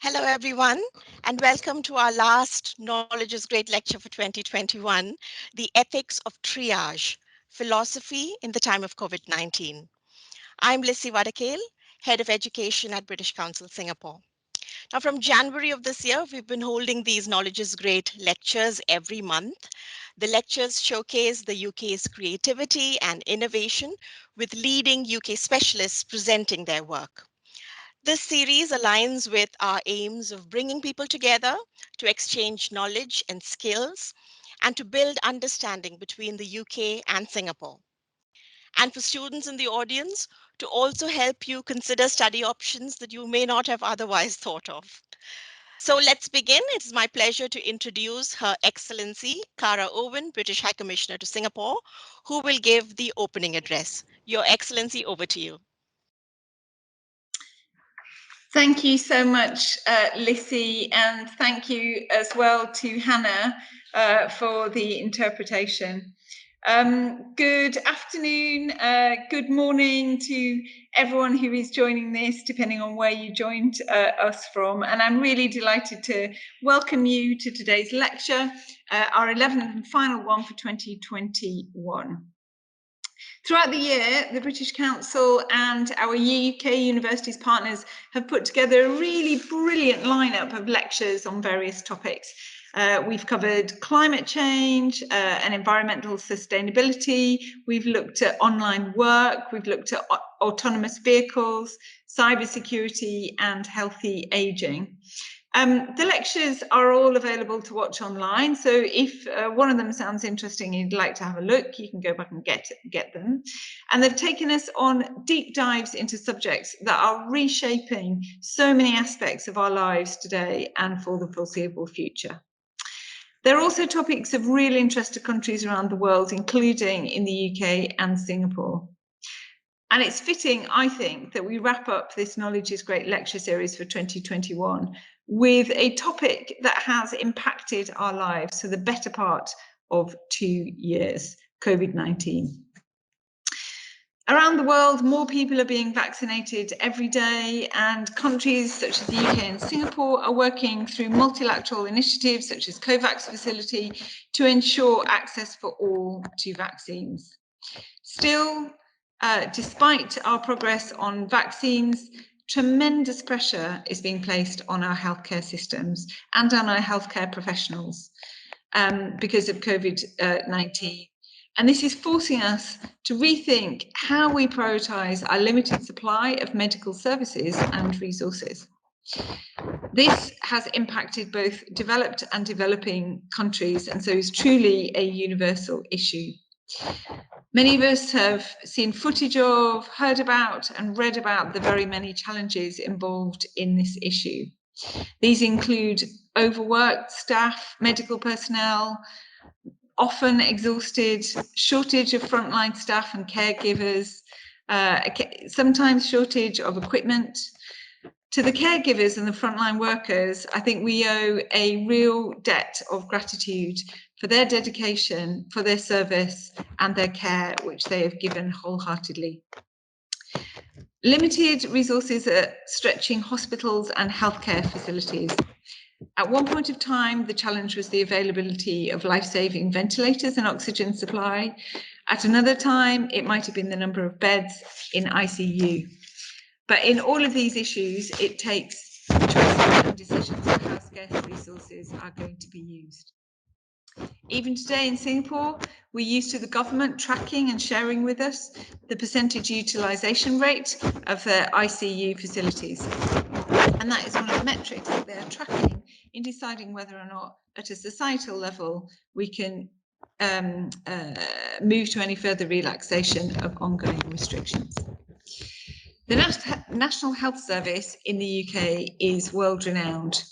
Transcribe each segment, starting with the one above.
Hello, everyone, and welcome to our last Knowledge is Great lecture for 2021, The Ethics of Triage, Philosophy in the Time of COVID-19. I'm Lissy Vadakale, Head of Education at British Council, Singapore. Now, from January of this year, we've been holding these Knowledge is Great lectures every month. The lectures showcase the UK's creativity and innovation with leading UK specialists presenting their work. This series aligns with our aims of bringing people together to exchange knowledge and skills and to build understanding between the UK and Singapore. And for students in the audience, to also help you consider study options that you may not have otherwise thought of. So let's begin. It's my pleasure to introduce Her Excellency Cara Owen, British High Commissioner to Singapore, who will give the opening address. Your Excellency, over to you. Thank you so much, Lissy, and thank you as well to Hannah for the interpretation. Good afternoon, good morning to everyone who is joining this, depending on where you joined us from. And I'm really delighted to welcome you to today's lecture, our 11th and final one for 2021. Throughout the year, the British Council and our UK universities partners have put together a really brilliant lineup of lectures on various topics. We've covered climate change and environmental sustainability. We've looked at online work. We've looked at autonomous vehicles, cybersecurity, and healthy aging. The lectures are all available to watch online, so if one of them sounds interesting and you'd like to have a look, you can go back and get them. And they've taken us on deep dives into subjects that are reshaping so many aspects of our lives today and for the foreseeable future. There are also topics of real interest to countries around the world, including in the UK and Singapore. And it's fitting, I think, that we wrap up this Knowledge is Great lecture series for 2021 with a topic that has impacted our lives for the better part of 2 years, COVID-19. Around the world, more people are being vaccinated every day, and countries such as the UK and Singapore are working through multilateral initiatives such as COVAX facility to ensure access for all to vaccines. Still, despite our progress on vaccines, tremendous pressure is being placed on our healthcare systems and on our healthcare professionals because of COVID-19. And this is forcing us to rethink how we prioritise our limited supply of medical services and resources. This has impacted both developed and developing countries, and so is truly a universal issue. Many of us have seen footage of, heard about, and read about the very many challenges involved in this issue. These include overworked staff, medical personnel, often exhausted, shortage of frontline staff and caregivers, sometimes shortage of equipment. To the caregivers and the frontline workers, I think we owe a real debt of gratitude for their dedication, for their service and their care, which they have given wholeheartedly. Limited resources are stretching hospitals and healthcare facilities. At one point of time, the challenge was the availability of life-saving ventilators and oxygen supply. At another time, it might have been the number of beds in ICU. But in all of these issues, it takes choices and decisions on how scarce resources are going to be used. Even today in Singapore, we're used to the government tracking and sharing with us the percentage utilisation rate of their ICU facilities. And that is one of the metrics that they are tracking in deciding whether or not, at a societal level, we can move to any further relaxation of ongoing restrictions. The National Health Service in the UK is world-renowned.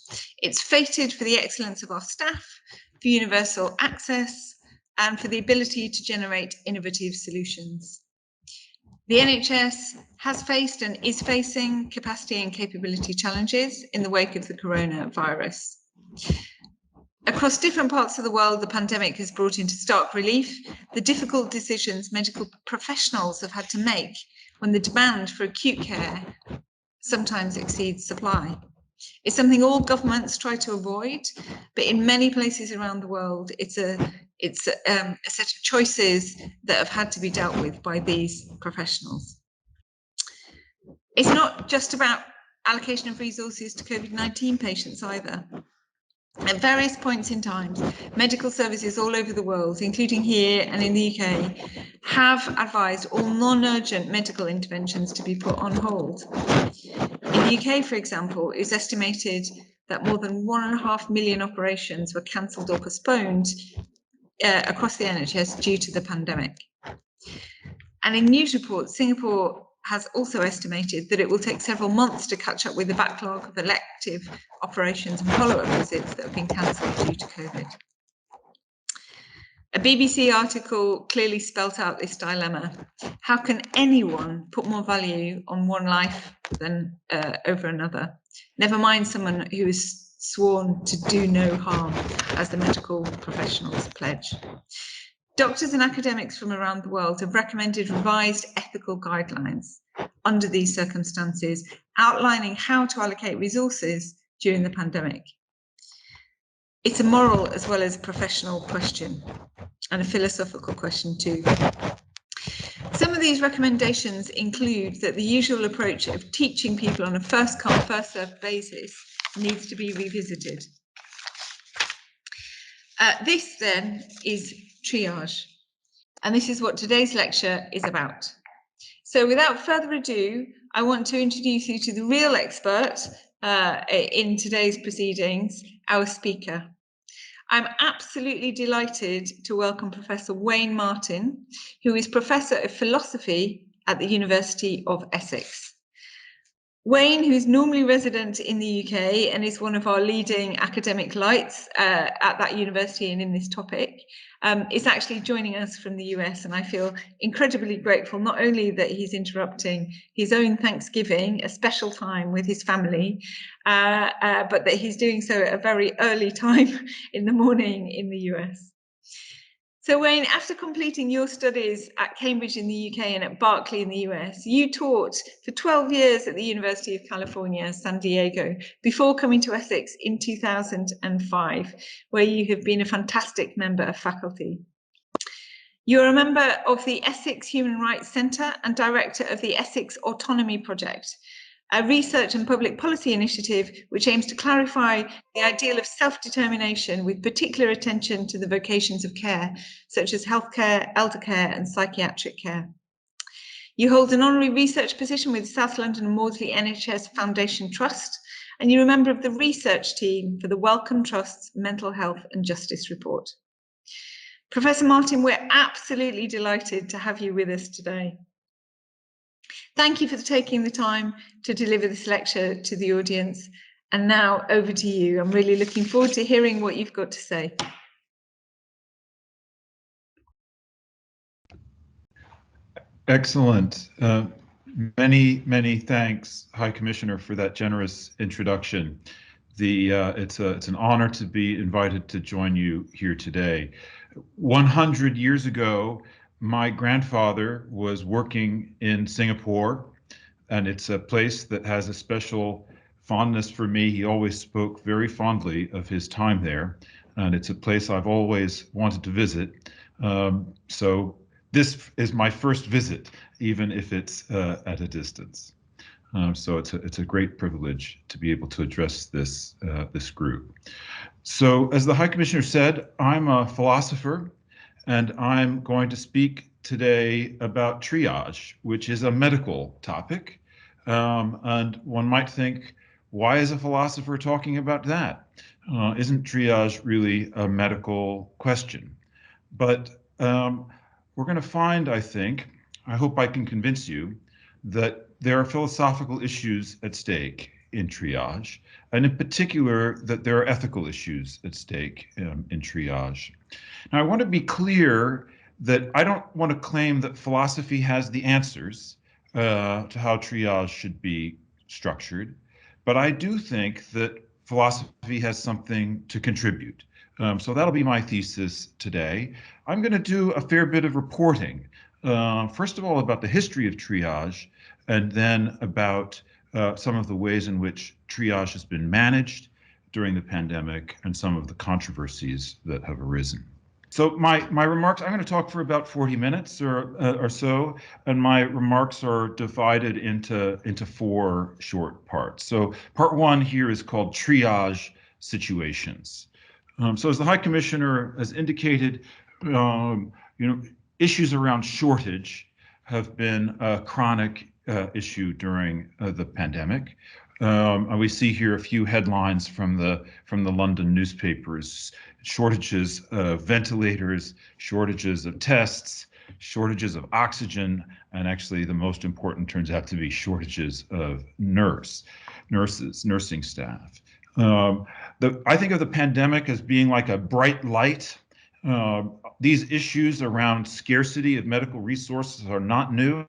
It's fated for the excellence of our staff, for universal access, and for the ability to generate innovative solutions. The NHS has faced and is facing capacity and capability challenges in the wake of the coronavirus. Across different parts of the world, the pandemic has brought into stark relief the difficult decisions medical professionals have had to make when the demand for acute care sometimes exceeds supply. It's something all governments try to avoid, but in many places around the world, it's a set of choices that have had to be dealt with by these professionals. It's not just about allocation of resources to COVID-19 patients either. At various points in time, medical services all over the world, including here and in the UK, have advised all non-urgent medical interventions to be put on hold. In the UK, for example, it is estimated that more than 1.5 million operations were cancelled or postponed across the NHS due to the pandemic. And in news reports, Singapore has also estimated that it will take several months to catch up with the backlog of elective operations and follow-up visits that have been cancelled due to COVID. A BBC article clearly spelt out this dilemma. How can anyone put more value on one life than over another? Never mind someone who is sworn to do no harm, as the medical professionals pledge. Doctors and academics from around the world have recommended revised ethical guidelines under these circumstances, outlining how to allocate resources during the pandemic. It's a moral as well as professional question, and a philosophical question too. Some of these recommendations include that the usual approach of teaching people on a first come, first served basis needs to be revisited. This then is triage, and this is what today's lecture is about. So without further ado, I want to introduce you to the real expert in today's proceedings, our speaker. I'm absolutely delighted to welcome Professor Wayne Martin, who is Professor of Philosophy at the University of Essex. Wayne, who is normally resident in the UK and is one of our leading academic lights at that university and in this topic, is actually joining us from the US, and I feel incredibly grateful not only that he's interrupting his own Thanksgiving, a special time with his family, but that he's doing so at a very early time in the morning in the US. So Wayne, after completing your studies at Cambridge in the UK and at Berkeley in the US, you taught for 12 years at the University of California, San Diego, before coming to Essex in 2005, where you have been a fantastic member of faculty. You're a member of the Essex Human Rights Centre and director of the Essex Autonomy Project, a research and public policy initiative which aims to clarify the ideal of self-determination with particular attention to the vocations of care, such as healthcare, elder care and psychiatric care. You hold an honorary research position with South London and Maudsley NHS Foundation Trust, and you're a member of the research team for the Wellcome Trust's Mental Health and Justice Report. Professor Martin, we're absolutely delighted to have you with us today. Thank you for taking the time to deliver this lecture to the audience. And now over to you. I'm really looking forward to hearing what you've got to say. Excellent. Many thanks, High Commissioner, for that generous introduction. It's an honor to be invited to join you here today. 100 years ago, my grandfather was working in Singapore, and it's a place that has a special fondness for me. He always spoke very fondly of his time there, and it's a place I've always wanted to visit. So this is my first visit, even if it's at a distance. So it's a great privilege to be able to address this group. So as the High Commissioner said, I'm a philosopher, and I'm going to speak today about triage, which is a medical topic. And one might think, why is a philosopher talking about that? Isn't triage really a medical question? But we're going to find, I think, I hope I can convince you, that there are philosophical issues at stake in triage, and in particular, that there are ethical issues at stake in triage. Now, I want to be clear that I don't want to claim that philosophy has the answers to how triage should be structured, but I do think that philosophy has something to contribute. So that'll be my thesis today. I'm going to do a fair bit of reporting, first of all about the history of triage, and then about some of the ways in which triage has been managed during the pandemic and some of the controversies that have arisen. So my remarks, I'm going to talk for about 40 minutes or so, and my remarks are divided into four short parts. So part one here is called triage situations. So as the High Commissioner has indicated, issues around shortage have been a chronic issue during the pandemic. And we see here a few headlines from the London newspapers: shortages of ventilators, shortages of tests, shortages of oxygen, and actually the most important turns out to be shortages of nurses, nursing staff. I think of the pandemic as being like a bright light. These issues around scarcity of medical resources are not new.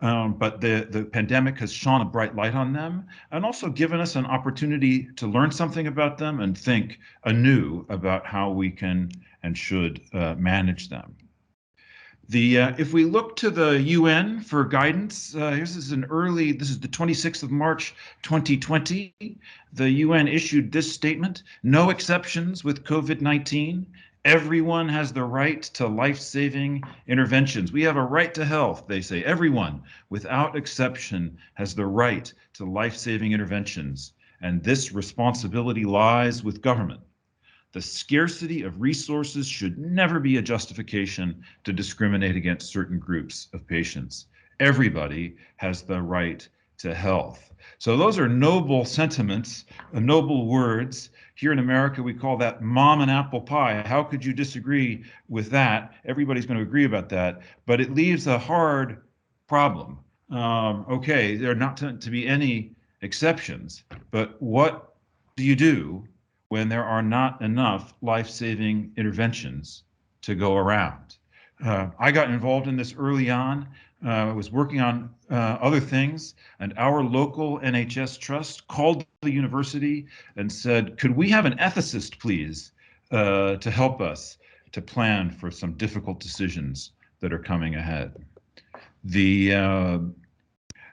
But the pandemic has shone a bright light on them and also given us an opportunity to learn something about them and think anew about how we can and should manage them. If we look to the UN for guidance, this is the 26th of March, 2020. The UN issued this statement: no exceptions with COVID-19. Everyone has the right to life-saving interventions. We have a right to health, they say. Everyone, without exception, has the right to life-saving interventions. And this responsibility lies with government. The scarcity of resources should never be a justification to discriminate against certain groups of patients. Everybody has the right to health. So those are noble sentiments, noble words. Here in America, we call that mom and apple pie. How could you disagree with that? Everybody's going to agree about that, but it leaves a hard problem. Okay, there are not to be any exceptions, but what do you do when there are not enough life-saving interventions to go around? I got involved in this early on. I was working on other things, and our local NHS trust called the university and said, could we have an ethicist, please, to help us to plan for some difficult decisions that are coming ahead?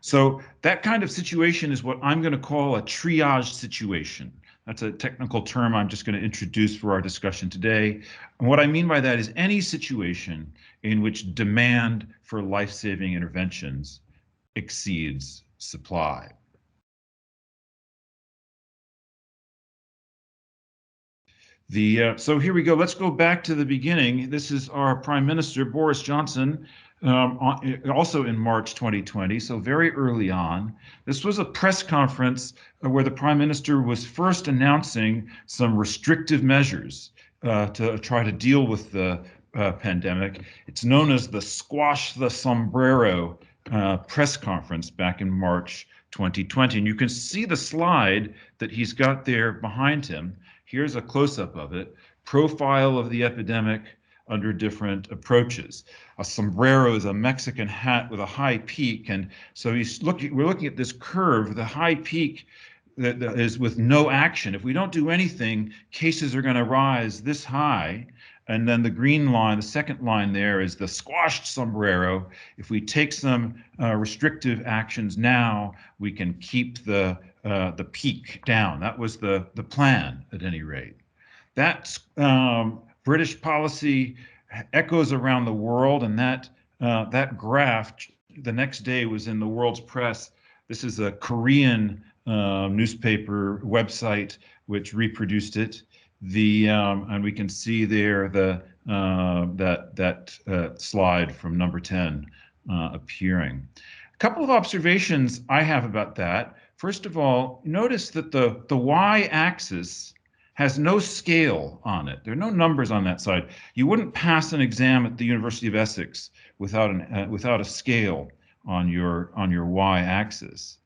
So that kind of situation is what I'm going to call a triage situation. That's a technical term I'm just going to introduce for our discussion today. And what I mean by that is any situation in which demand for life-saving interventions exceeds supply. So here we go. Let's go back to the beginning. This is our Prime Minister, Boris Johnson, also in March 2020, so very early on. This was a press conference where the Prime Minister was first announcing some restrictive measures to try to deal with the pandemic. It's known as the Squash the Sombrero press conference back in March 2020. And you can see the slide that he's got there behind him. Here's a close-up of it: profile of the epidemic under different approaches. A sombrero is a Mexican hat with a high peak, and so we're looking at this curve. The high peak that is with no action. If we don't do anything, cases are going to rise this high. And then the green line, the second line there, is the squashed sombrero. If we take some restrictive actions now, we can keep the peak down. That was the plan, at any rate. That British policy echoes around the world, and that graph the next day was in the world's press. This is a Korean newspaper website which reproduced it. And we can see there that slide from number 10 appearing. A couple of observations I have about that. First of all, notice that the y-axis has no scale on it. There are no numbers on that side. You wouldn't pass an exam at the University of Essex without a scale on your y-axis.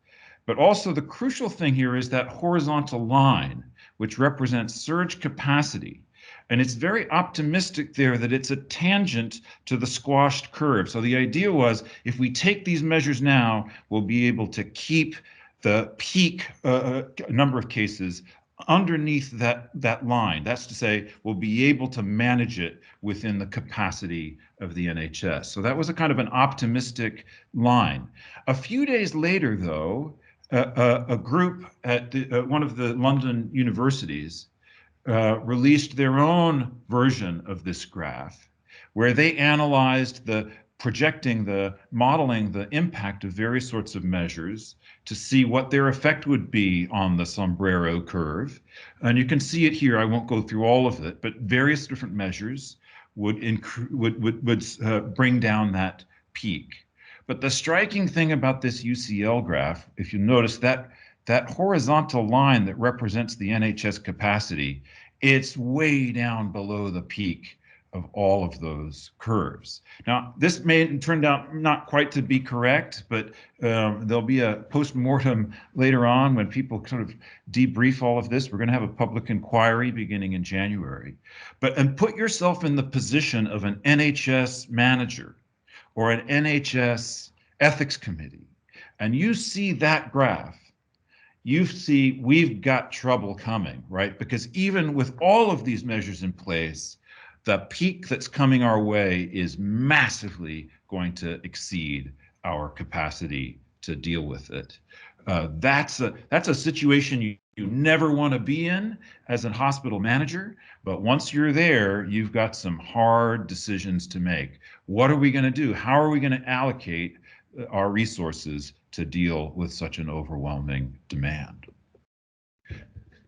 But also the crucial thing here is that horizontal line, which represents surge capacity. And it's very optimistic there that it's a tangent to the squashed curve. So the idea was, if we take these measures now, we'll be able to keep the peak number of cases underneath that line. That's to say, we'll be able to manage it within the capacity of the NHS. So that was a kind of an optimistic line. A few days later, though, a group at one of the London universities released their own version of this graph, where they analyzed modeling the impact of various sorts of measures to see what their effect would be on the sombrero curve. And you can see it here. I won't go through all of it, but various different measures would bring down that peak. But the striking thing about this UCL graph, if you notice that horizontal line that represents the NHS capacity, it's way down below the peak of all of those curves. Now, this may turn out not quite to be correct, but there'll be a post-mortem later on when people sort of debrief all of this. We're going to have a public inquiry beginning in January. And put yourself in the position of an NHS manager or an NHS ethics committee, and you see that graph, you see we've got trouble coming, right? Because even with all of these measures in place, the peak that's coming our way is massively going to exceed our capacity to deal with it. That's a situation you never want to be in as a hospital manager, but once you're there, you've got some hard decisions to make. What are we going to do? How are we going to allocate our resources to deal with such an overwhelming demand?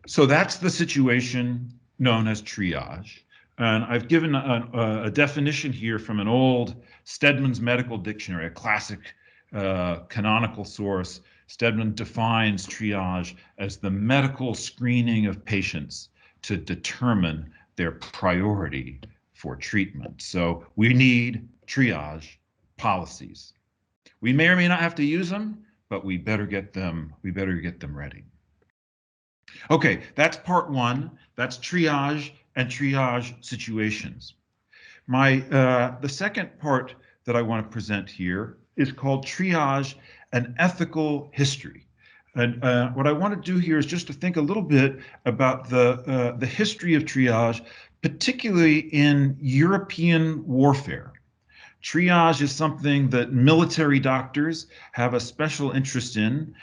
So that's the situation known as triage. And I've given a definition here from an old Stedman's Medical Dictionary, a classic canonical source. Stedman defines triage as the medical screening of patients to determine their priority for treatment. So we need triage policies. We may or may not have to use them, but we better get them ready. Okay, that's part one. That's triage and triage situations. The second part that I want to present here is called triage, an ethical history. And what I want to do here is just to think a little bit about the history of triage, particularly in European warfare. Triage is something that military doctors have a special interest in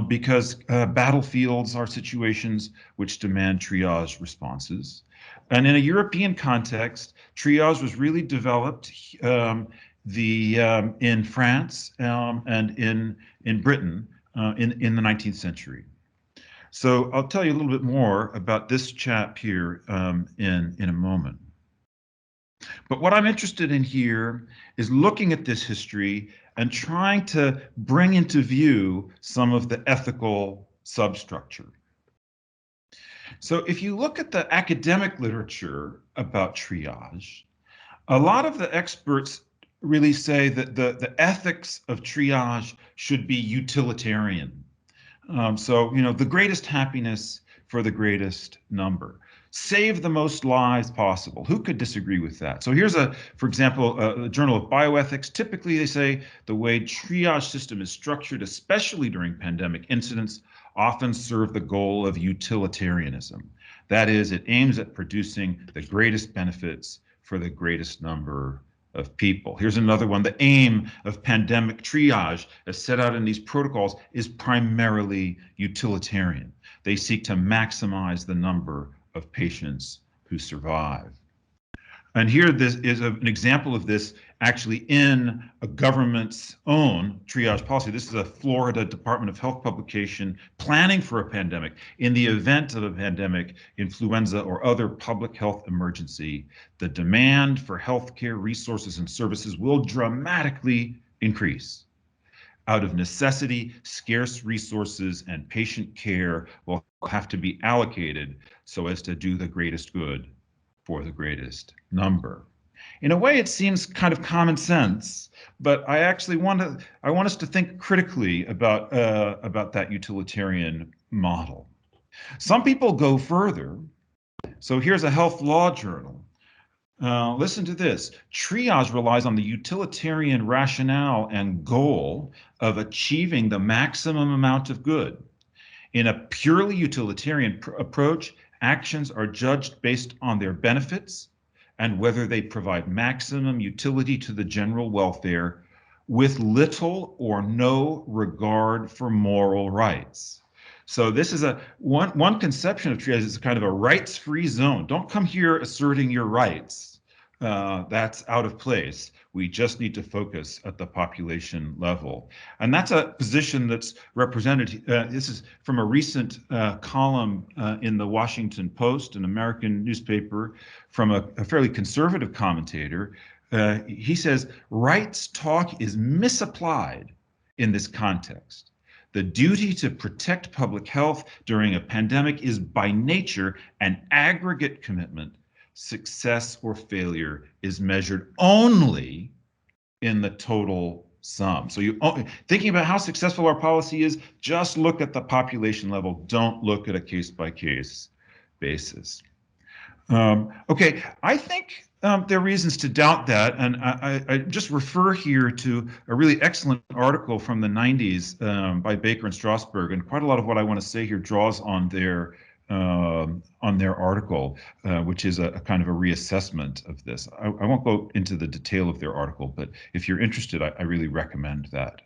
because battlefields are situations which demand triage responses. And in a European context, triage was really developed in France and in Britain in the 19th century. So I'll tell you a little bit more about this chap here in a moment. But what I'm interested in here is looking at this history and trying to bring into view some of the ethical substructure. So if you look at the academic literature about triage, a lot of the experts really say that the ethics of triage should be utilitarian. The greatest happiness for the greatest number. Save the most lives possible. Who could disagree with that? So here's for example, a Journal of Bioethics. Typically, they say the way triage system is structured, especially during pandemic incidents, often serve the goal of utilitarianism. That is, it aims at producing the greatest benefits for the greatest number of people. Here's another one. The aim of pandemic triage, as set out in these protocols, is primarily utilitarian. They seek to maximize the number of patients who survive. And here this is an example of this actually in a government's own triage policy. This is a Florida Department of Health publication planning for a pandemic. In the event of a pandemic, influenza or other public health emergency, the demand for healthcare resources and services will dramatically increase. Out of necessity, scarce resources and patient care will have to be allocated so as to do the greatest good for the greatest number. In a way, it seems kind of common sense, but I actually want us to think critically about that utilitarian model. Some people go further. So here's a health law journal. Listen to this. Triage relies on the utilitarian rationale and goal of achieving the maximum amount of good. In a purely utilitarian approach, actions are judged based on their benefits and whether they provide maximum utility to the general welfare with little or no regard for moral rights. So this is one conception of triage is kind of a rights-free zone. Don't come here asserting your rights. That's out of place. We just need to focus at the population level. And that's a position that's represented. This is from a recent column in the Washington Post, an American newspaper, from a fairly conservative commentator. He says, rights talk is misapplied in this context. The duty to protect public health during a pandemic is by nature an aggregate commitment. Success or failure is measured only in the total sum. So thinking about how successful our policy is, just look at the population level. Don't look at a case-by-case basis. Okay, I think there are reasons to doubt that, and I just refer here to a really excellent article from the 90s by Baker and Strasberg, and quite a lot of what I want to say here draws on their article, which is a kind of a reassessment of this. I won't go into the detail of their article, but if you're interested, I really recommend that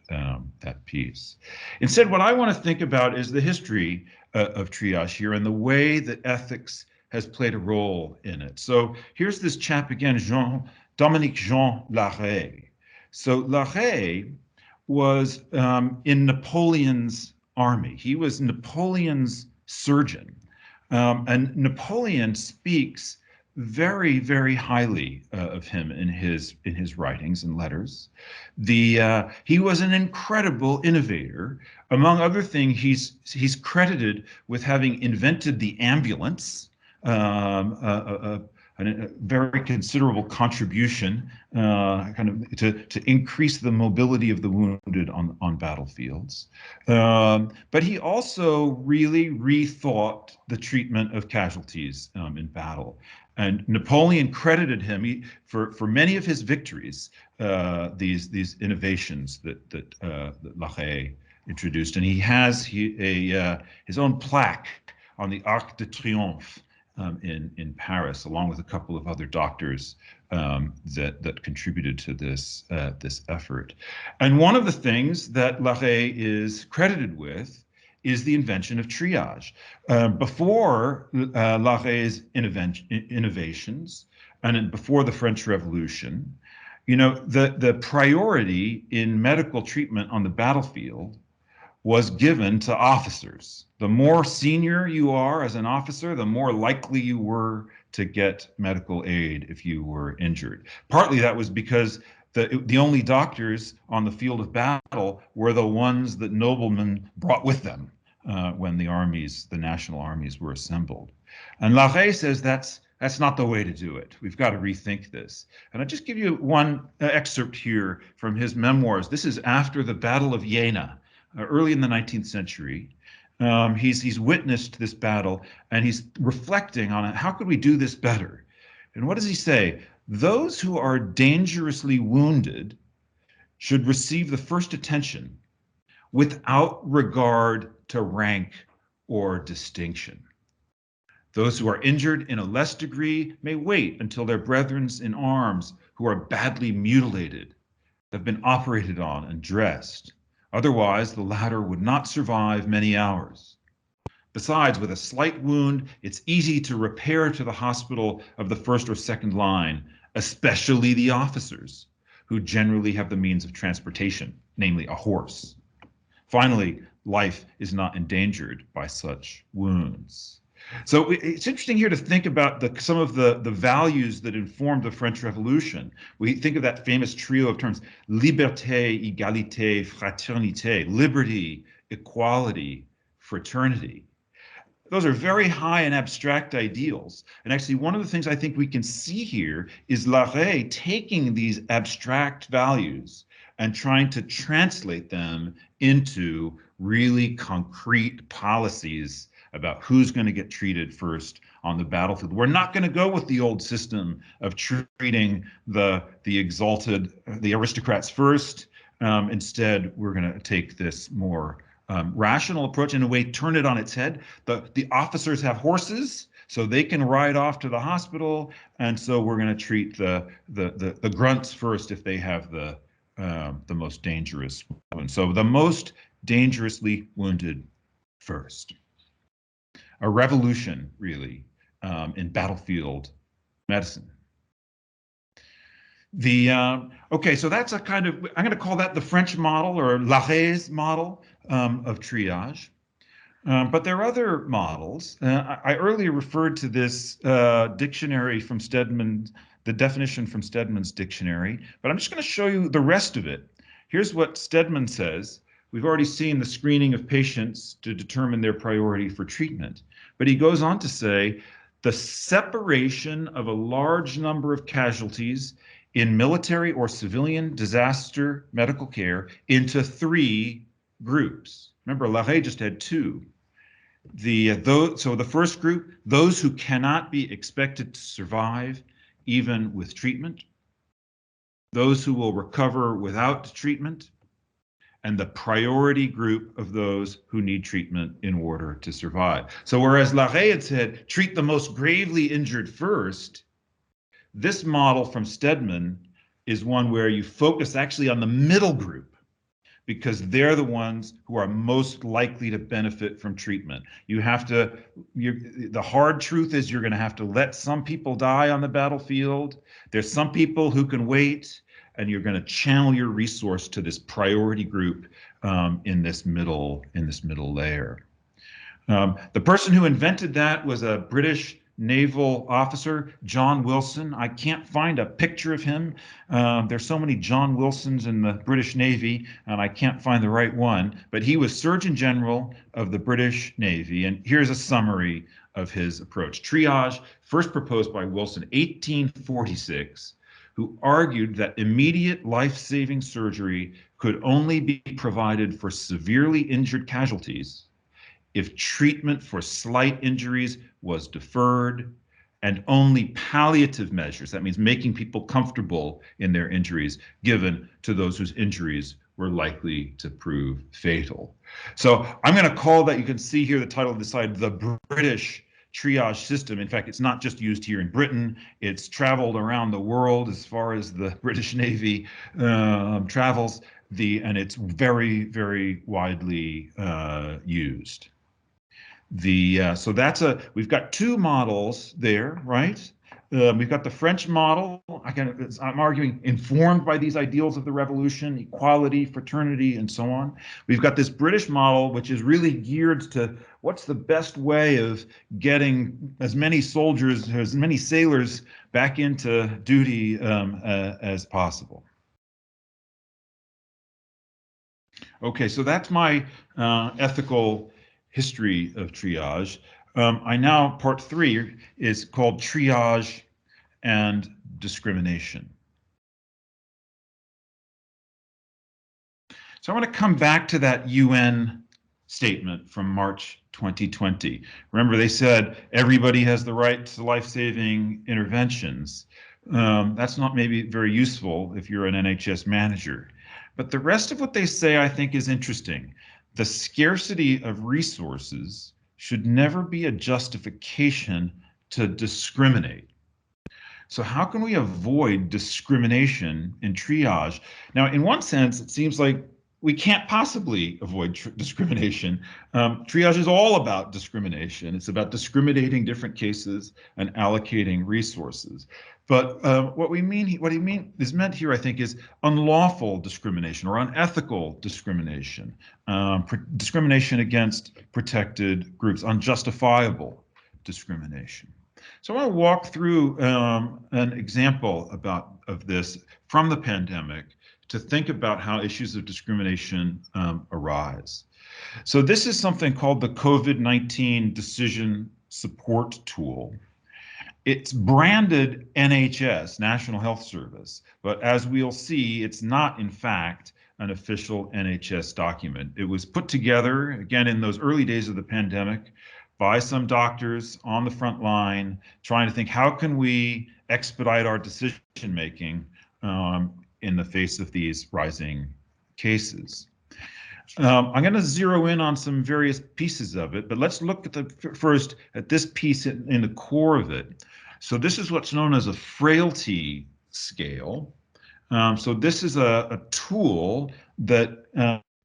piece. Instead, what I want to think about is the history of triage here and the way that ethics has played a role in it. So here's this chap again, Dominique Jean Larrey. So Larrey was in Napoleon's army. He was Napoleon's surgeon. And Napoleon speaks very, very highly of him in his writings and letters. He was an incredible innovator. Among other things, he's credited with having invented the ambulance, a very considerable contribution kind of to increase the mobility of the wounded on battlefields. But he also really rethought the treatment of casualties in battle. And Napoleon credited him for many of his victories, these innovations that Larrey introduced. And he has his own plaque on the Arc de Triomphe in Paris, along with a couple of other doctors that contributed to this effort. And one of the things that Larrey is credited with is the invention of triage. Before Larrey's innovations, and before the French Revolution, the priority in medical treatment on the battlefield was given to officers. The more senior you are as an officer, the more likely you were to get medical aid if you were injured. Partly that was because the only doctors on the field of battle were the ones that noblemen brought with them when the national armies were assembled. And Larrey says that's not the way to do it. We've got to rethink this. And I'll just give you one excerpt here from his memoirs. This is after the Battle of Jena, early in the 19th century. He's witnessed this battle and he's reflecting on it. How could we do this better? And what does he say? Those who are dangerously wounded should receive the first attention without regard to rank or distinction. Those who are injured in a less degree may wait until their brethren in arms who are badly mutilated have been operated on and dressed. Otherwise, the latter would not survive many hours. Besides, with a slight wound, it's easy to repair to the hospital of the first or second line, especially the officers, who generally have the means of transportation, namely a horse. Finally, life is not endangered by such wounds. So it's interesting here to think about some of the values that informed the French Revolution. We think of that famous trio of terms, liberté, égalité, fraternité, liberty, equality, fraternity. Those are very high and abstract ideals. And actually, one of the things I think we can see here is Larrey taking these abstract values and trying to translate them into really concrete policies about who's going to get treated first on the battlefield. We're not going to go with the old system of treating the exalted, the aristocrats first. Instead, we're going to take this more rational approach, in a way, turn it on its head. The officers have horses, so they can ride off to the hospital, and so we're going to treat the grunts first if they have the the most dangerous wound. So the most dangerously wounded first. A revolution, really, in battlefield medicine. Okay, so that's a kind of, I'm going to call that the French model or Lahaye's model of triage. But there are other models. I earlier referred to this dictionary from Stedman, the definition from Stedman's dictionary, but I'm just going to show you the rest of it. Here's what Stedman says. We've already seen the screening of patients to determine their priority for treatment, but he goes on to say, the separation of a large number of casualties in military or civilian disaster medical care into 3 groups. Remember, Lahaye just had 2. So the first group, those who cannot be expected to survive even with treatment, those who will recover without treatment, and the priority group of those who need treatment in order to survive. So whereas Lahaye had said, treat the most gravely injured first, this model from Stedman is one where you focus actually on the middle group, because they're the ones who are most likely to benefit from treatment. You have to, the hard truth is you're going to have to let some people die on the battlefield. There's some people who can wait, and you're going to channel your resource to this priority group in this middle layer. The person who invented that was a British naval officer, John Wilson. I can't find a picture of him. There's so many John Wilsons in the British Navy, and I can't find the right one, but he was Surgeon General of the British Navy, and here's a summary of his approach. Triage, first proposed by Wilson, 1846, who argued that immediate life-saving surgery could only be provided for severely injured casualties if treatment for slight injuries was deferred, and only palliative measures, that means making people comfortable in their injuries, given to those whose injuries were likely to prove fatal. So I'm going to call that, you can see here the title of the slide, the British triage system. In fact, it's not just used here in Britain, it's traveled around the world as far as the British Navy travels, and it's very, very widely used. So we've got 2 models there, right? We've got the French model, I'm arguing, informed by these ideals of the revolution, equality, fraternity, and so on. We've got this British model, which is really geared to what's the best way of getting as many soldiers, as many sailors back into duty as possible. Okay, so that's my ethical history of triage. Part 3 is called triage and discrimination. So I want to come back to that UN statement from March 2020. Remember, they said everybody has the right to life-saving interventions. That's not maybe very useful if you're an NHS manager. But the rest of what they say, I think, is interesting. The scarcity of resources should never be a justification to discriminate. So how can we avoid discrimination in triage? Now, in one sense, it seems like we can't possibly avoid discrimination. Triage is all about discrimination. It's about discriminating different cases and allocating resources. But what he meant here, I think, is unlawful discrimination or unethical discrimination, discrimination against protected groups, unjustifiable discrimination. So I want to walk through an example of this from the pandemic to think about how issues of discrimination arise. So this is something called the COVID-19 Decision Support Tool. It's branded NHS, National Health Service, but as we'll see, it's not in fact an official NHS document. It was put together, again, in those early days of the pandemic by some doctors on the front line, trying to think, how can we expedite our decision-making in the face of these rising cases? I'm going to zero in on some various pieces of it, but let's look at first at this piece in the core of it. So this is what's known as a frailty scale. So this is a tool that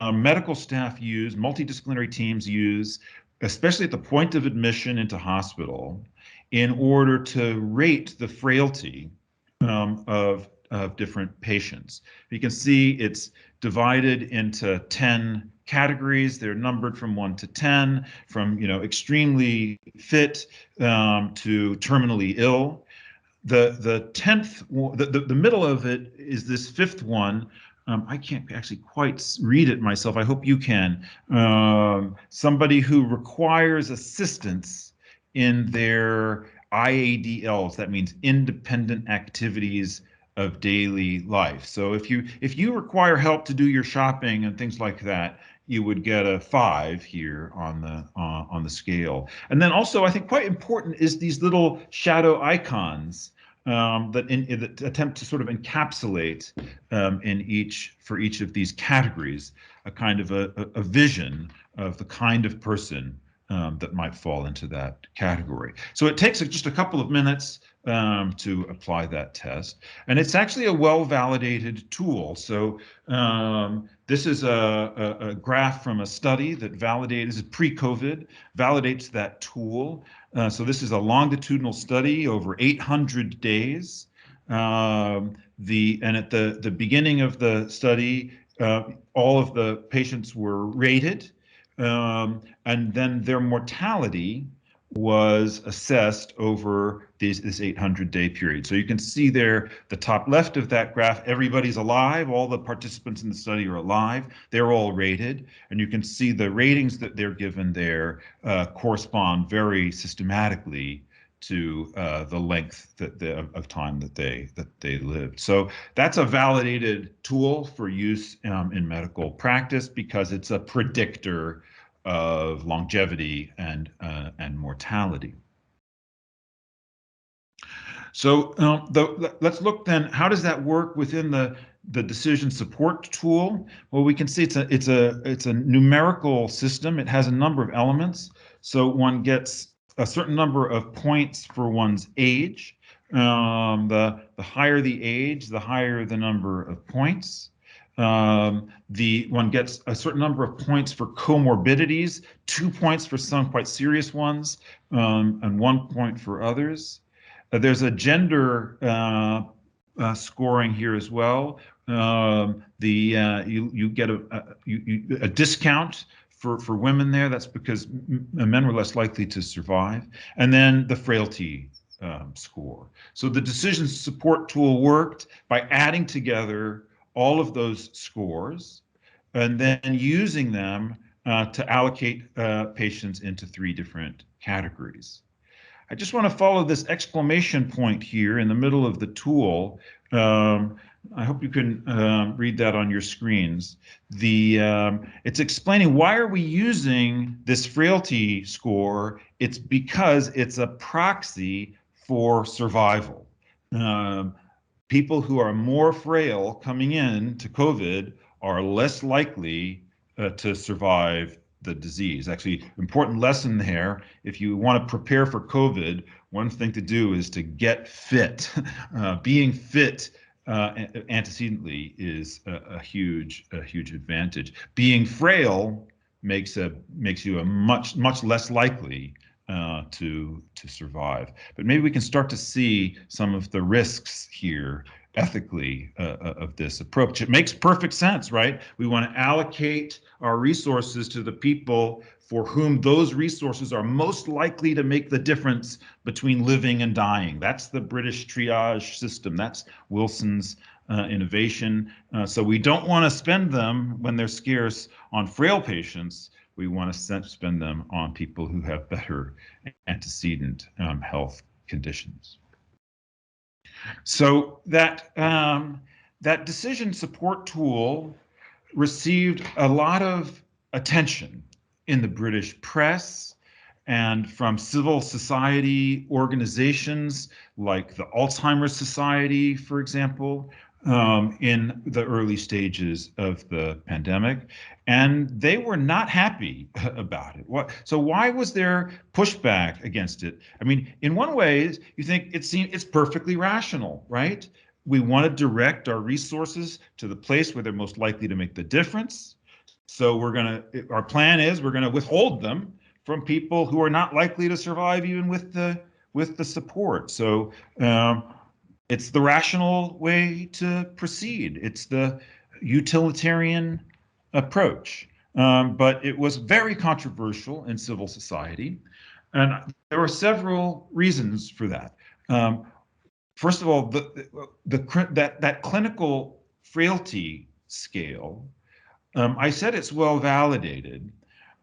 medical staff use, multidisciplinary teams use, especially at the point of admission into hospital, in order to rate the frailty of different patients. You can see it's divided into 10 categories. They're numbered from 1 to 10, from extremely fit to terminally ill. The 10th, the middle of it is this fifth one. I can't actually quite read it myself. I hope you can. Somebody who requires assistance in their IADLs. That means independent activities of daily life. So if you require help to do your shopping and things like that, you would get a 5 here on the scale. And then also, I think quite important is these little shadow icons that attempt to sort of encapsulate for each of these categories a kind of a vision of the kind of person that might fall into that category. So it takes just a couple of minutes to apply that test, and it's actually a well-validated tool. So this is a graph from a study that validates pre-COVID, validates that tool. So this is a longitudinal study over 800 days. And at the beginning of the study, all of the patients were rated, and then their mortality was assessed over this 800-day period. So you can see there, the top left of that graph, everybody's alive. All the participants in the study are alive. They're all rated, and you can see the ratings that they're given there correspond very systematically to the length of time that they lived. So that's a validated tool for use in medical practice because it's a predictor of longevity and mortality. So let's look then, how does that work within the decision support tool? Well, we can see it's a numerical system. It has a number of elements. So one gets a certain number of points for one's age. The higher the age, the higher the number of points. One gets a certain number of points for comorbidities, 2 points for some quite serious ones, and 1 point for others. There's a gender scoring here as well. You get a discount for women there. That's because men were less likely to survive. And then the frailty score. So the decision support tool worked by adding together all of those scores and then using them to allocate patients into 3 different categories. I just want to follow this exclamation point here in the middle of the tool. I hope you can read that on your screens. It's explaining why are we using this frailty score? It's because it's a proxy for survival. People who are more frail coming in to COVID are less likely to survive the disease. Actually, important lesson there. If you want to prepare for COVID, one thing to do is to get fit. Being fit antecedently is a huge advantage. Being frail makes you a much less likely to survive. But maybe we can start to see some of the risks here ethically of this approach. It makes perfect sense, right? We want to allocate our resources to the people for whom those resources are most likely to make the difference between living and dying. That's the British triage system. That's Wilson's innovation. So we don't want to spend them when they're scarce on frail patients. We want to spend them on people who have better antecedent health conditions. So that decision support tool received a lot of attention in the British press and from civil society organizations like the Alzheimer's Society, for example, in the early stages of the pandemic, and they were not happy about it. So why was there pushback against it? I mean, in one way, you think it's perfectly rational, right? we want to direct our resources to the place where they're most likely to make the difference. So our plan is we're going to withhold them from people who are not likely to survive even with the support. So it's the rational way to proceed. It's the utilitarian approach. But it was very controversial in civil society. And there were several reasons for that. First of all, that clinical frailty scale, I said it's well validated,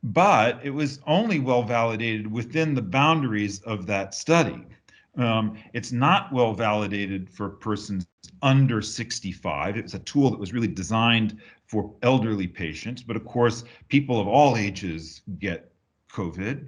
but it was only well validated within the boundaries of that study. It's not well validated for persons under 65. It was a tool that was really designed for elderly patients, but of course, people of all ages get COVID.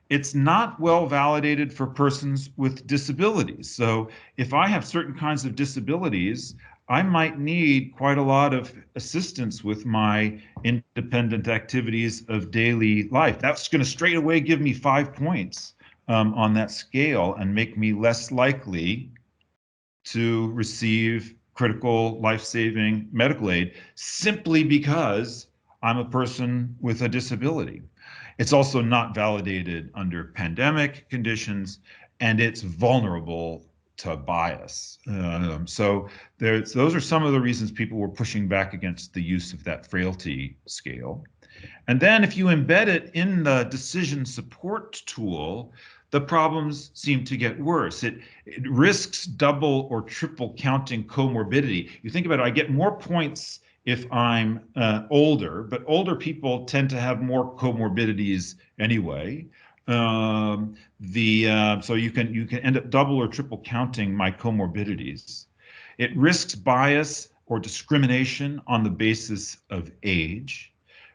It's not well validated for persons with disabilities. So if I have certain kinds of disabilities, I might need quite a lot of assistance with my independent activities of daily life. That's going to straight away give me 5 points on that scale and make me less likely to receive critical life-saving medical aid simply because I'm a person with a disability. It's also not validated under pandemic conditions, and it's vulnerable to bias. So those are some of the reasons people were pushing back against the use of that frailty scale. And then if you embed it in the decision support tool, the problems seem to get worse. It risks double or triple counting comorbidity. You think about it, I get more points if I'm older, but older people tend to have more comorbidities anyway. So you can end up double or triple counting my comorbidities. It risks bias or discrimination on the basis of age.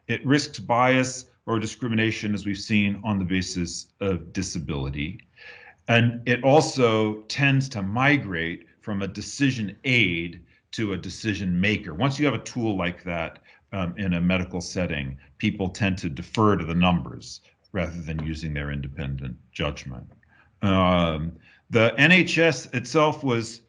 It risks bias or discrimination, as we've seen, on the basis of disability. And it also tends to migrate from a decision aid to a decision maker. Once you have a tool like that in a medical setting, people tend to defer to the numbers rather than using their independent judgment. The NHS itself was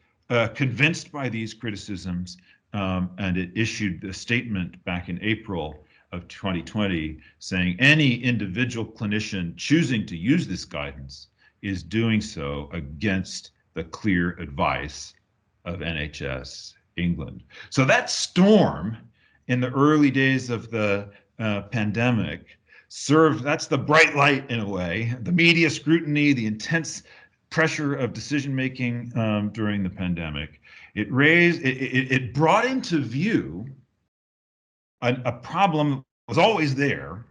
convinced by these criticisms, and it issued a statement back in April of 2020 saying any individual clinician choosing to use this guidance is doing so against the clear advice of NHS England. So that storm in the early days of the pandemic that's the bright light in a way, the media scrutiny, the intense pressure of decision making during the pandemic. It brought into view a problem that was always there,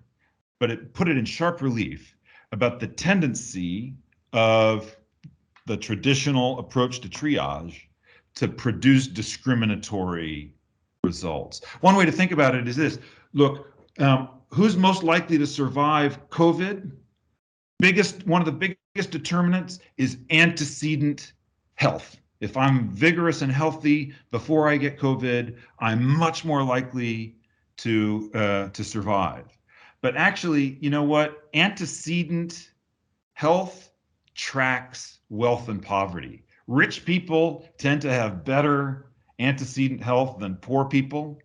but it put it in sharp relief about the tendency of the traditional approach to triage to produce discriminatory results. One way to think about it is this. Look, who's most likely to survive COVID? One of the biggest determinants is antecedent health. If I'm vigorous and healthy before I get COVID, I'm much more likely to survive. But actually, you know what? Antecedent health tracks wealth and poverty. Rich people tend to have better antecedent health than poor people.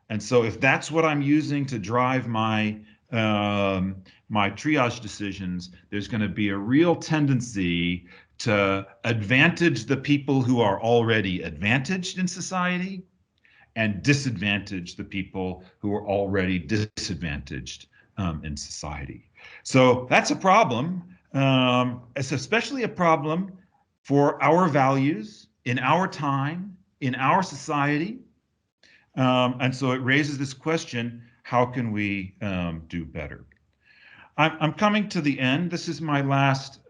And so if that's what I'm using to drive my triage decisions, there's going to be a real tendency to advantage the people who are already advantaged in society and disadvantage the people who are already disadvantaged in society. So that's a problem. It's especially a problem for our values in our time, in our society. And so it raises this question, how can we do better? I'm coming to the end. This is my last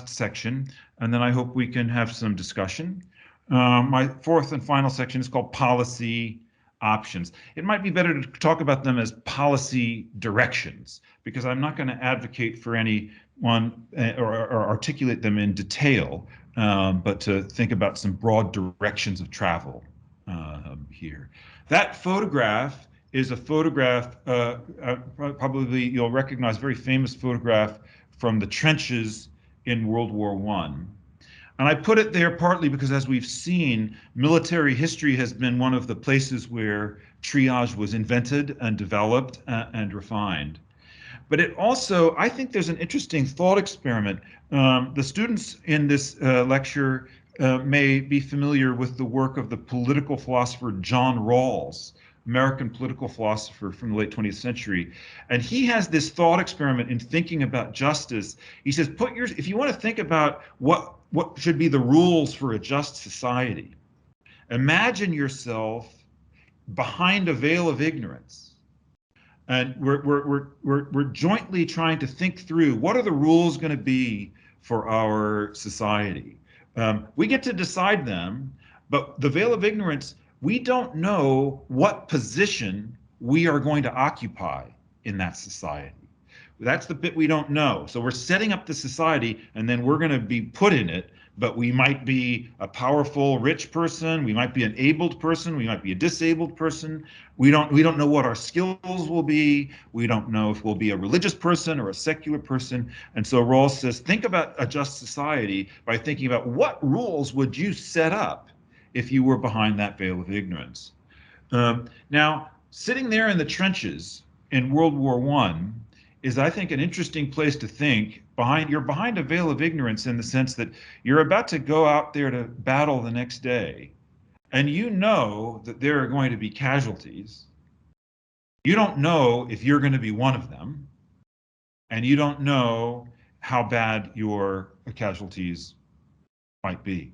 section, and then I hope we can have some discussion. My fourth and final section is called policy options. It might be better to talk about them as policy directions, because I'm not going to advocate for any one or articulate them in detail, but to think about some broad directions of travel here. That photograph is a photograph, probably you'll recognize, a very famous photograph from the trenches in World War I. And I put it there partly because, as we've seen, military history has been one of the places where triage was invented and developed and refined. But it also, I think there's an interesting thought experiment. The students in this lecture may be familiar with the work of the political philosopher John Rawls, American political philosopher from the late 20th century. And he has this thought experiment in thinking about justice. He says, if you want to think about what should be the rules for a just society, imagine yourself behind a veil of ignorance. And we're jointly trying to think through what are the rules going to be for our society. We get to decide them, but the veil of ignorance, we don't know what position we are going to occupy in that society. That's the bit we don't know. So we're setting up the society, and then we're going to be put in it, but we might be a powerful, rich person. We might be an abled person. We might be a disabled person. We don't know what our skills will be. We don't know if we'll be a religious person or a secular person. And so Rawls says, think about a just society by thinking about what rules would you set up if you were behind that veil of ignorance. Now, sitting there in the trenches in World War I is, I think, an interesting place to think. You're behind a veil of ignorance in the sense that you're about to go out there to battle the next day, and you know that there are going to be casualties. You don't know if you're going to be one of them, and you don't know how bad your casualties might be.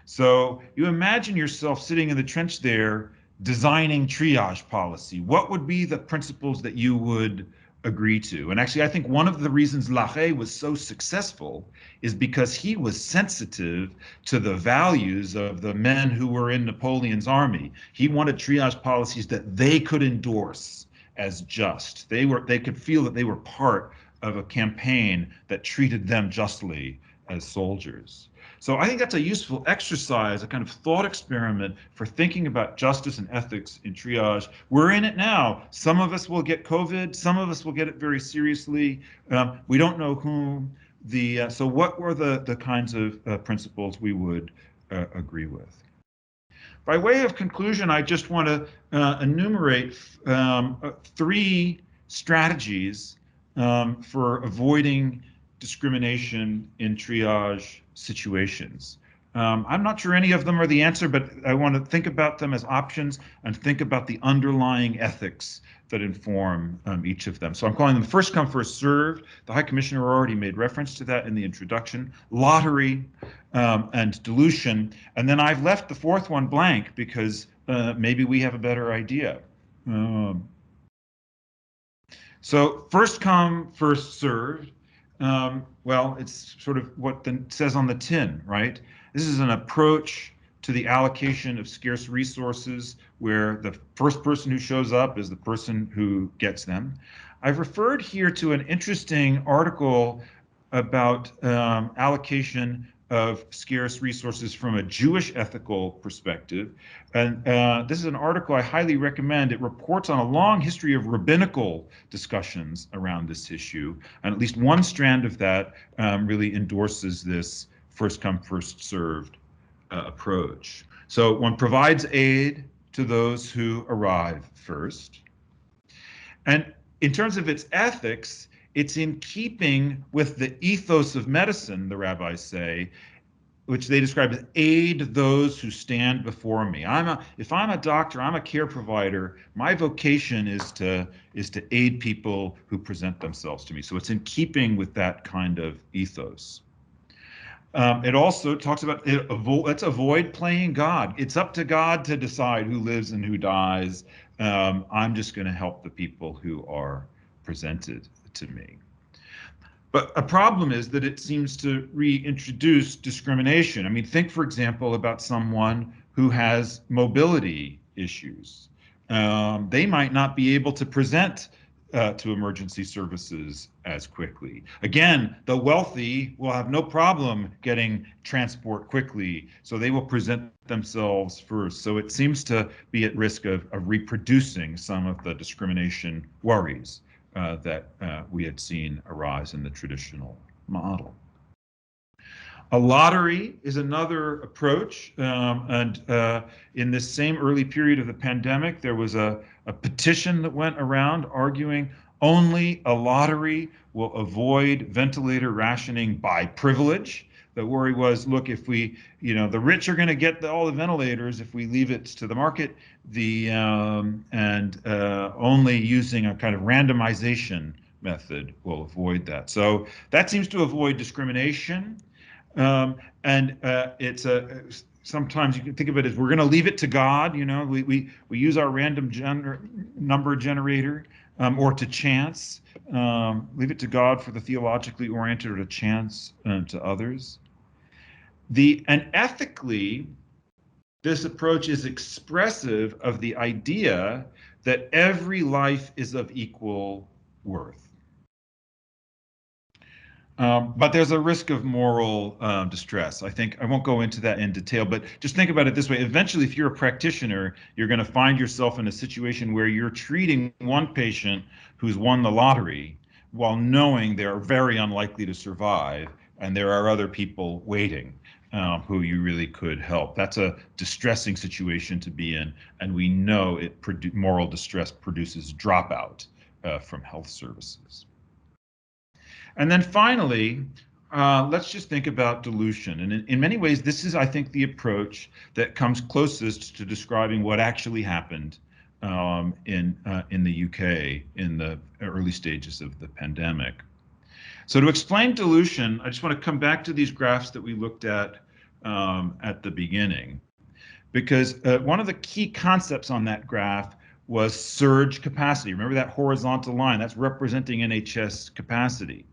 So you imagine yourself sitting in the trench there, designing triage policy. What would be the principles that you would agree to? And actually, I think one of the reasons Lahaye was so successful is because he was sensitive to the values of the men who were in Napoleon's army. He wanted triage policies that they could endorse as just. They could feel that they were part of a campaign that treated them justly as soldiers. So I think that's a useful exercise, a kind of thought experiment for thinking about justice and ethics in triage. We're in it now. Some of us will get COVID. Some of us will get it very seriously. We don't know whom. So what were the kinds of principles we would agree with? By way of conclusion, I just want to enumerate 3 strategies for avoiding discrimination in triage situations. I'm not sure any of them are the answer, but I want to think about them as options and think about the underlying ethics that inform each of them. So I'm calling them first come, first served. The High Commissioner already made reference to that in the introduction. Lottery and dilution. And then I've left the 4th one blank because maybe we have a better idea. So first come, first served. Well, it's sort of what it says on the tin, right? This is an approach to the allocation of scarce resources where the first person who shows up is the person who gets them. I've referred here to an interesting article about allocation of scarce resources from a Jewish ethical perspective. And this is an article I highly recommend. It reports on a long history of rabbinical discussions around this issue. And at least one strand of that really endorses this first come, first served approach. So one provides aid to those who arrive first. And in terms of its ethics, it's in keeping with the ethos of medicine, the rabbis say, which they describe as aid those who stand before me. If I'm a doctor, I'm a care provider, my vocation is to aid people who present themselves to me. So it's in keeping with that kind of ethos. It also talks about let's avoid playing God. It's up to God to decide who lives and who dies. I'm just going to help the people who are presented to me. But a problem is that it seems to reintroduce discrimination. I mean, think, for example, about someone who has mobility issues. They might not be able to present to emergency services as quickly. Again, the wealthy will have no problem getting transport quickly, so they will present themselves first. So it seems to be at risk of reproducing some of the discrimination worries that we had seen arise in the traditional model. A lottery is another approach, and in this same early period of the pandemic, there was a petition that went around arguing only a lottery will avoid ventilator rationing by privilege. The worry was, look, if we, the rich are going to get all the ventilators if we leave it to the market, and only using a kind of randomization method will avoid that. So that seems to avoid discrimination. And it's sometimes you can think of it as we're going to leave it to God. We use our random number generator or to chance. Leave it to God for the theologically oriented, or to chance to others. And ethically, this approach is expressive of the idea that every life is of equal worth. But there's a risk of moral distress. I think I won't go into that in detail, but just think about it this way. Eventually, if you're a practitioner, you're going to find yourself in a situation where you're treating one patient who's won the lottery while knowing they're very unlikely to survive, and there are other people waiting who you really could help. That's a distressing situation to be in, and we know moral distress produces dropout from health services. And then finally, let's just think about dilution. And in many ways, this is, I think, the approach that comes closest to describing what actually happened in the UK in the early stages of the pandemic. So to explain dilution, I just want to come back to these graphs that we looked at the beginning, because one of the key concepts on that graph was surge capacity. Remember that horizontal line? That's representing NHS capacity.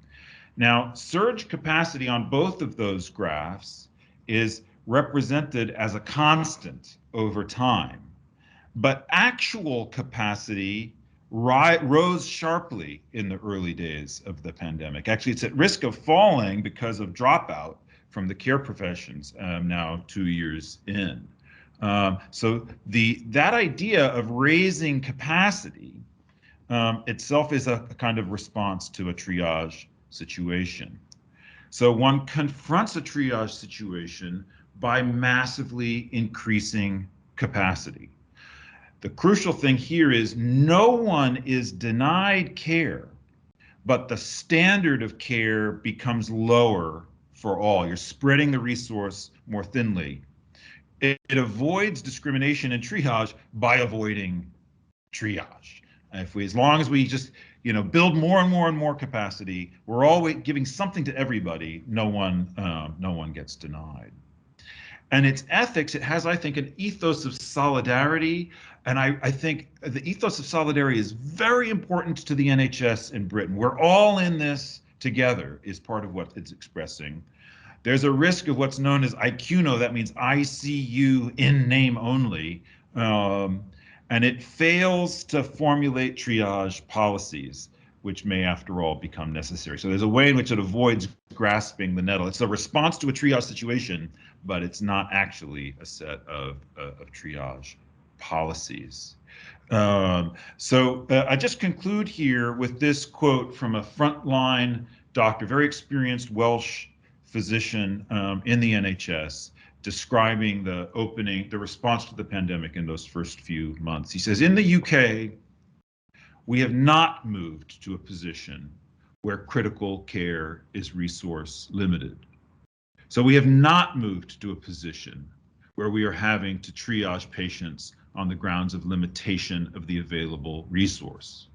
Now, surge capacity on both of those graphs is represented as a constant over time, but actual capacity rose sharply in the early days of the pandemic. Actually, it's at risk of falling because of dropout from the care professions now 2 years in. So that idea of raising capacity itself is a kind of response to a triage situation. So one confronts a triage situation by massively increasing capacity. The crucial thing here is no one is denied care, but the standard of care becomes lower for all. You're spreading the resource more thinly. It avoids discrimination in triage by avoiding triage. As long as we just build more and more and more capacity, we're always giving something to everybody. No one gets denied. And its ethics, it has, I think, an ethos of solidarity. And I think the ethos of solidarity is very important to the NHS in Britain. We're all in this together is part of what it's expressing. There's a risk of what's known as IQNO, that means I see you in name only. And it fails to formulate triage policies, which may, after all, become necessary. So there's a way in which it avoids grasping the nettle. It's a response to a triage situation, but it's not actually a set of triage policies. So I just conclude here with this quote from a frontline doctor, very experienced Welsh physician in the NHS, describing the response to the pandemic in those first few months. He says, in the UK, we have not moved to a position where critical care is resource limited. So we have not moved to a position where we are having to triage patients on the grounds of limitation of the available resource.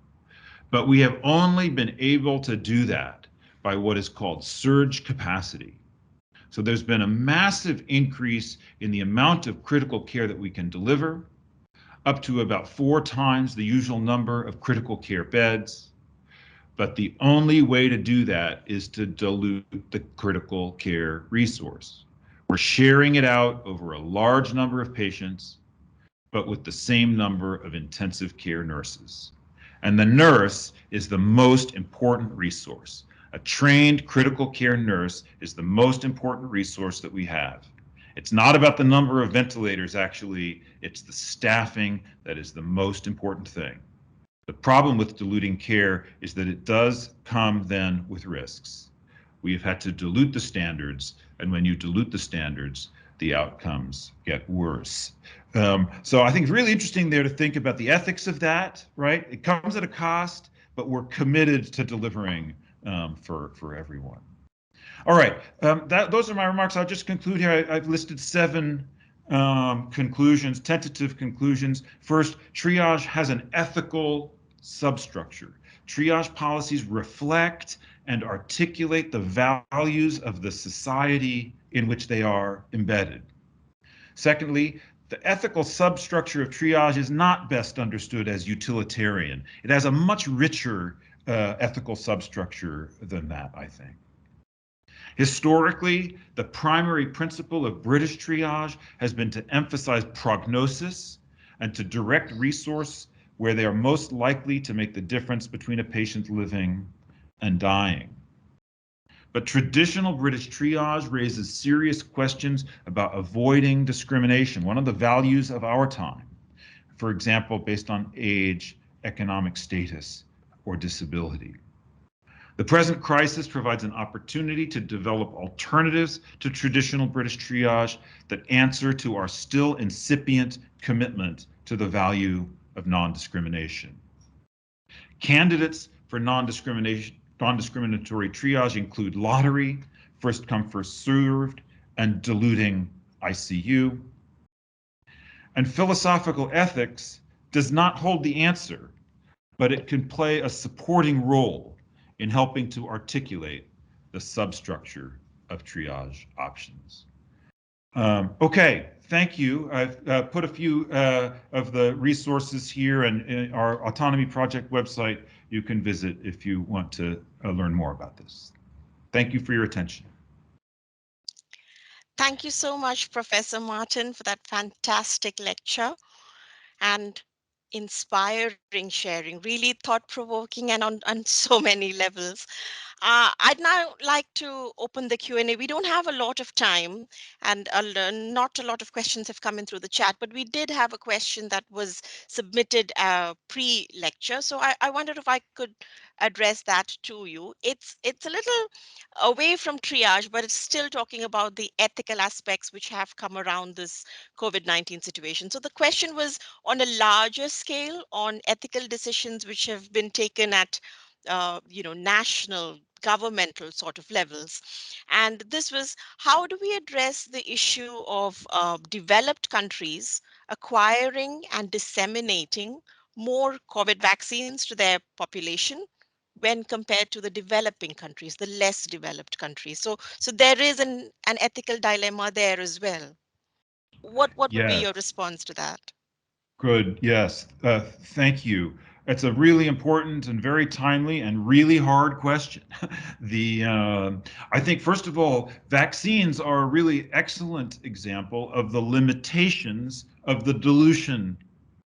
But we have only been able to do that by what is called surge capacity. So there's been a massive increase in the amount of critical care that we can deliver, up to about 4 times the usual number of critical care beds. But the only way to do that is to dilute the critical care resource. We're sharing it out over a large number of patients, but with the same number of intensive care nurses. And the nurse is the most important resource. A trained critical care nurse is the most important resource that we have. It's not about the number of ventilators, actually, it's the staffing that is the most important thing. The problem with diluting care is that it does come then with risks. We have had to dilute the standards, and when you dilute the standards, the outcomes get worse. So I think it's really interesting there to think about the ethics of that, right? It comes at a cost, but we're committed to delivering for everyone. All right, those are my remarks. I'll just conclude here. I've listed 7 conclusions, tentative conclusions. First, triage has an ethical substructure. Triage policies reflect and articulate the values of the society in which they are embedded. Secondly, the ethical substructure of triage is not best understood as utilitarian. It has a much richer ethical substructure than that, I think. Historically, the primary principle of British triage has been to emphasize prognosis and to direct resource where they are most likely to make the difference between a patient living and dying. But traditional British triage raises serious questions about avoiding discrimination, one of the values of our time, for example, based on age, economic status, or disability. The present crisis provides an opportunity to develop alternatives to traditional British triage that answer to our still incipient commitment to the value of non-discrimination. Candidates for non-discriminatory triage include lottery, first come, first served, and diluting ICU. And philosophical ethics does not hold the answer, but it can play a supporting role in helping to articulate the substructure of triage options. Okay, thank you. I've put a few of the resources here and our Autonomy Project website you can visit if you want to learn more about this. Thank you for your attention. Thank you so much, Professor Martin, for that fantastic lecture and inspiring sharing, really thought-provoking and on so many levels. I'd now like to open the Q&A. We don't have a lot of time and not a lot of questions have come in through the chat, but we did have a question that was submitted pre-lecture. So I wondered if I could address that to you. It's a little away from triage, but it's still talking about the ethical aspects which have come around this COVID-19 situation. So the question was on a larger scale on ethical decisions which have been taken at national governmental sort of levels. And this was, how do we address the issue of developed countries acquiring and disseminating more COVID vaccines to their population when compared to the developing countries, the less developed countries? So there is an ethical dilemma there as well. What would be Yes. your response to that? Good. Yes. Thank you. It's a really important and very timely and really hard question. I think, first of all, vaccines are a really excellent example of the limitations of the dilution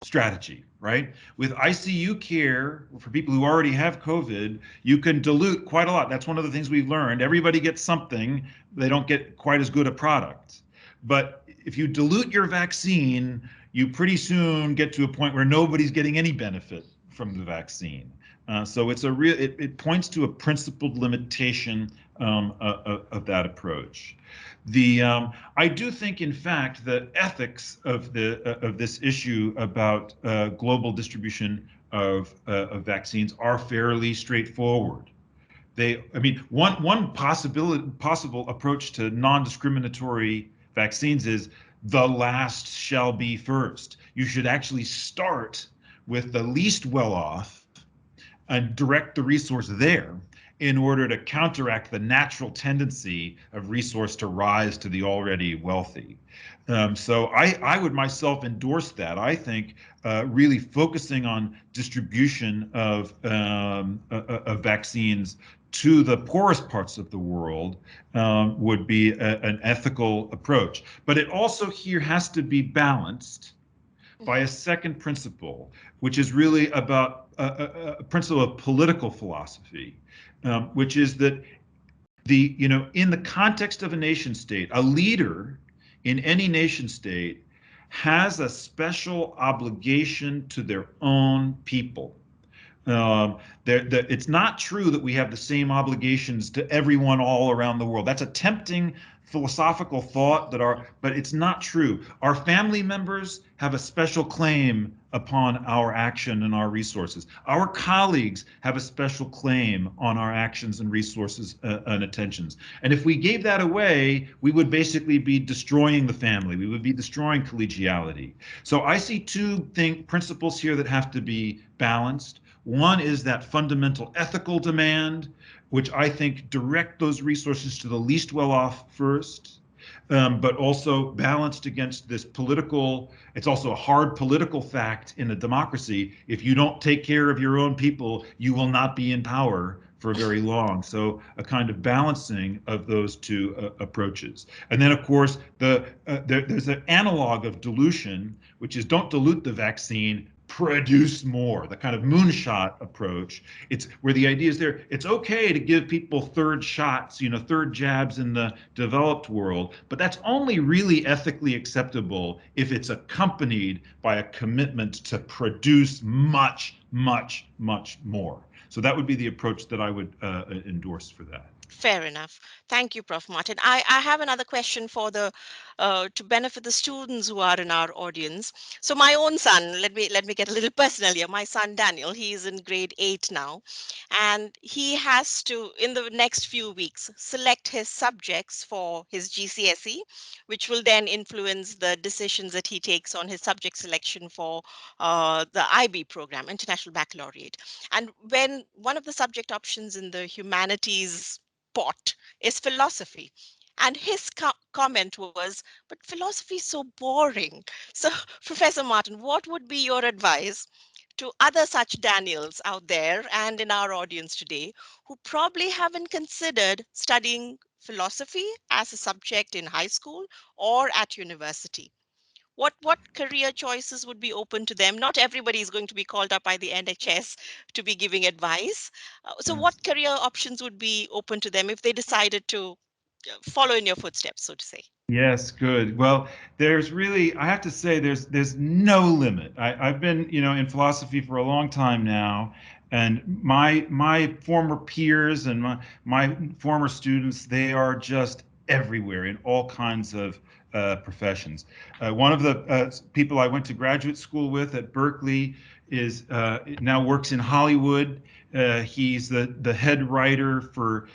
strategy, right? With ICU care for people who already have COVID, you can dilute quite a lot. That's one of the things we've learned. Everybody gets something, they don't get quite as good a product. But if you dilute your vaccine, you pretty soon get to a point where nobody's getting any benefit from the vaccine. So it's it points to a principled limitation of that approach. I do think, in fact, the ethics of this issue about global distribution of vaccines are fairly straightforward. One possible approach to non-discriminatory vaccines is the last shall be first. You should actually start with the least well off and direct the resource there in order to counteract the natural tendency of resource to rise to the already wealthy. So I would myself endorse that. I think really focusing on distribution of vaccines to the poorest parts of the world would be an ethical approach. But it also here has to be balanced by a second principle, which is really about a principle of political philosophy, which is that in the context of a nation state, a leader in any nation state has a special obligation to their own people, Um, it's not true that we have the same obligations to everyone all around the world. That's a tempting philosophical thought but it's not true. Our family members have a special claim upon our action and our resources. Our colleagues have a special claim on our actions and resources and attentions. And if we gave that away, we would basically be destroying the family. We would be destroying collegiality. So I see two principles here that have to be balanced. One is that fundamental ethical demand, which I think direct those resources to the least well off first, but also balanced against this political, it's also a hard political fact in a democracy. If you don't take care of your own people, you will not be in power for very long. So a kind of balancing of those two approaches. And then, of course, there's an analog of dilution, which is don't dilute the vaccine, produce more, the kind of moonshot approach. It's where the idea is there, it's okay to give people third shots, third jabs in the developed world, but that's only really ethically acceptable if it's accompanied by a commitment to produce much, much, much more. So that would be the approach that I would endorse for that. Fair enough. Thank you, Prof. Martin. I have another question for the to benefit the students who are in our audience. So my own son, let me get a little personal here. My son Daniel, he is in grade 8 now, and he has to, in the next few weeks, select his subjects for his GCSE, which will then influence the decisions that he takes on his subject selection for the IB program, International Baccalaureate. And when one of the subject options in the humanities pot is philosophy. And his comment was, but philosophy is so boring. So, Professor Martin, what would be your advice to other such Daniels out there and in our audience today who probably haven't considered studying philosophy as a subject in high school or at university? What career choices would be open to them? Not everybody is going to be called up by the NHS to be giving advice. So Yes. what career options would be open to them if they decided to follow in your footsteps, so to say? Yes, good. Well, there's really, I have to say, there's no limit. I've been, in philosophy for a long time now, and my former peers and my former students, they are just everywhere in all kinds of professions. One of the people I went to graduate school with at Berkeley is now works in Hollywood. He's the head writer for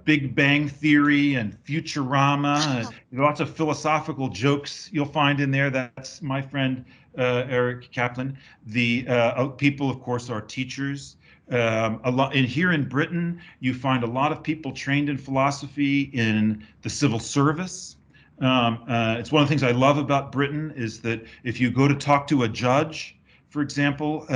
Big Bang Theory and Futurama. Lots of philosophical jokes you'll find in there. That's my friend Eric Kaplan. The people, of course, are teachers. A lot here in Britain, you find a lot of people trained in philosophy in the civil service. It's one of the things I love about Britain is that if you go to talk to a judge, for example,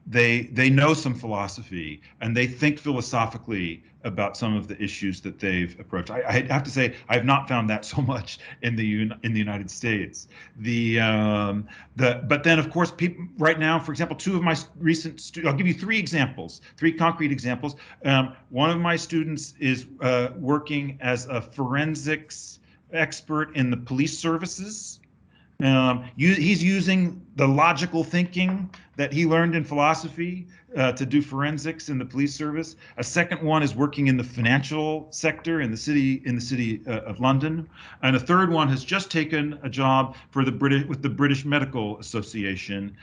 they know some philosophy and they think philosophically about some of the issues that they've approached. I have to say I have not found that so much in the United States. But then of course people right now, for example, two of my recent I'll give you three concrete examples. One of my students is working as a forensics expert in the police services. He's using the logical thinking that he learned in philosophy to do forensics in the police service. A second one is working in the financial sector in the city of London, and a third one has just taken a job for with the British Medical Association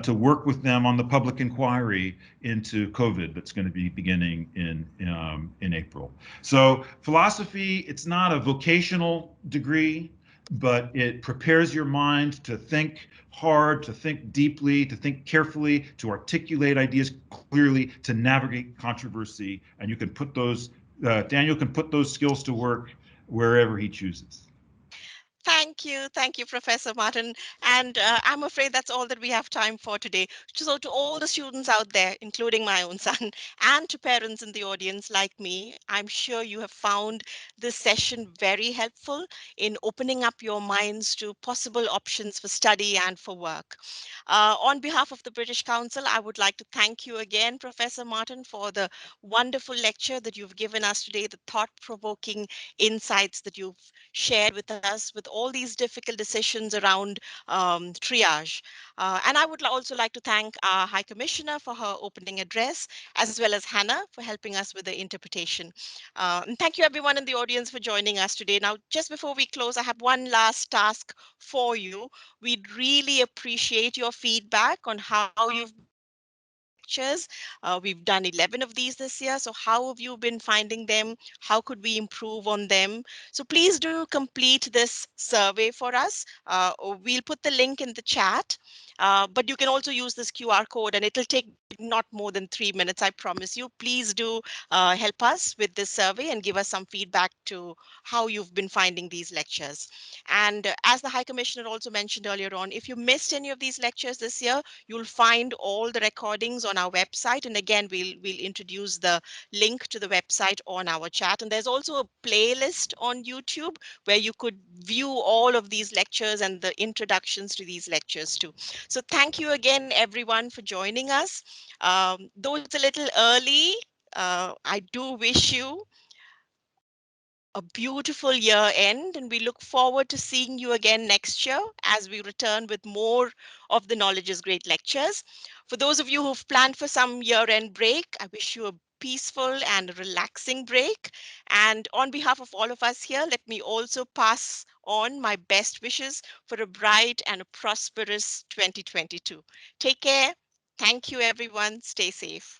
to work with them on the public inquiry into COVID that's going to be beginning in April. So philosophy, it's not a vocational degree, but it prepares your mind to think hard, to think deeply, to think carefully, to articulate ideas clearly, to navigate controversy. And you can put those, Daniel can put those skills to work wherever he chooses. Thank you, Professor Martin. And I'm afraid that's all that we have time for today. So, to all the students out there, including my own son, and to parents in the audience like me, I'm sure you have found this session very helpful in opening up your minds to possible options for study and for work. On behalf of the British Council, I would like to thank you again, Professor Martin, for the wonderful lecture that you've given us today, the thought provoking insights that you've shared with us, with all these difficult decisions around triage. And I would also like to thank our High Commissioner for her opening address, as well as Hannah for helping us with the interpretation. And thank you everyone in the audience for joining us today. Now, just before we close, I have one last task for you. We'd really appreciate your feedback on how you've been finding these lectures. We've done 11 of these this year. So how have you been finding them? How could we improve on them? So please do complete this survey for us. We'll put the link in the chat, but you can also use this QR code and it'll take not more than 3 minutes, I promise you. Please do help us with this survey and give us some feedback to how you've been finding these lectures. And as the High Commissioner also mentioned earlier on, if you missed any of these lectures this year, you'll find all the recordings on our website. And again, we'll introduce the link to the website on our chat. And there's also a playlist on YouTube where you could view all of these lectures and the introductions to these lectures too. So thank you again, everyone, for joining us. Though it's a little early, I do wish you a beautiful year end, and we look forward to seeing you again next year as we return with more of the Knowledge is Great lectures. For those of you who've planned for some year end break, I wish you a peaceful and relaxing break. And on behalf of all of us here, let me also pass on my best wishes for a bright and a prosperous 2022. Take care. Thank you, everyone. Stay safe.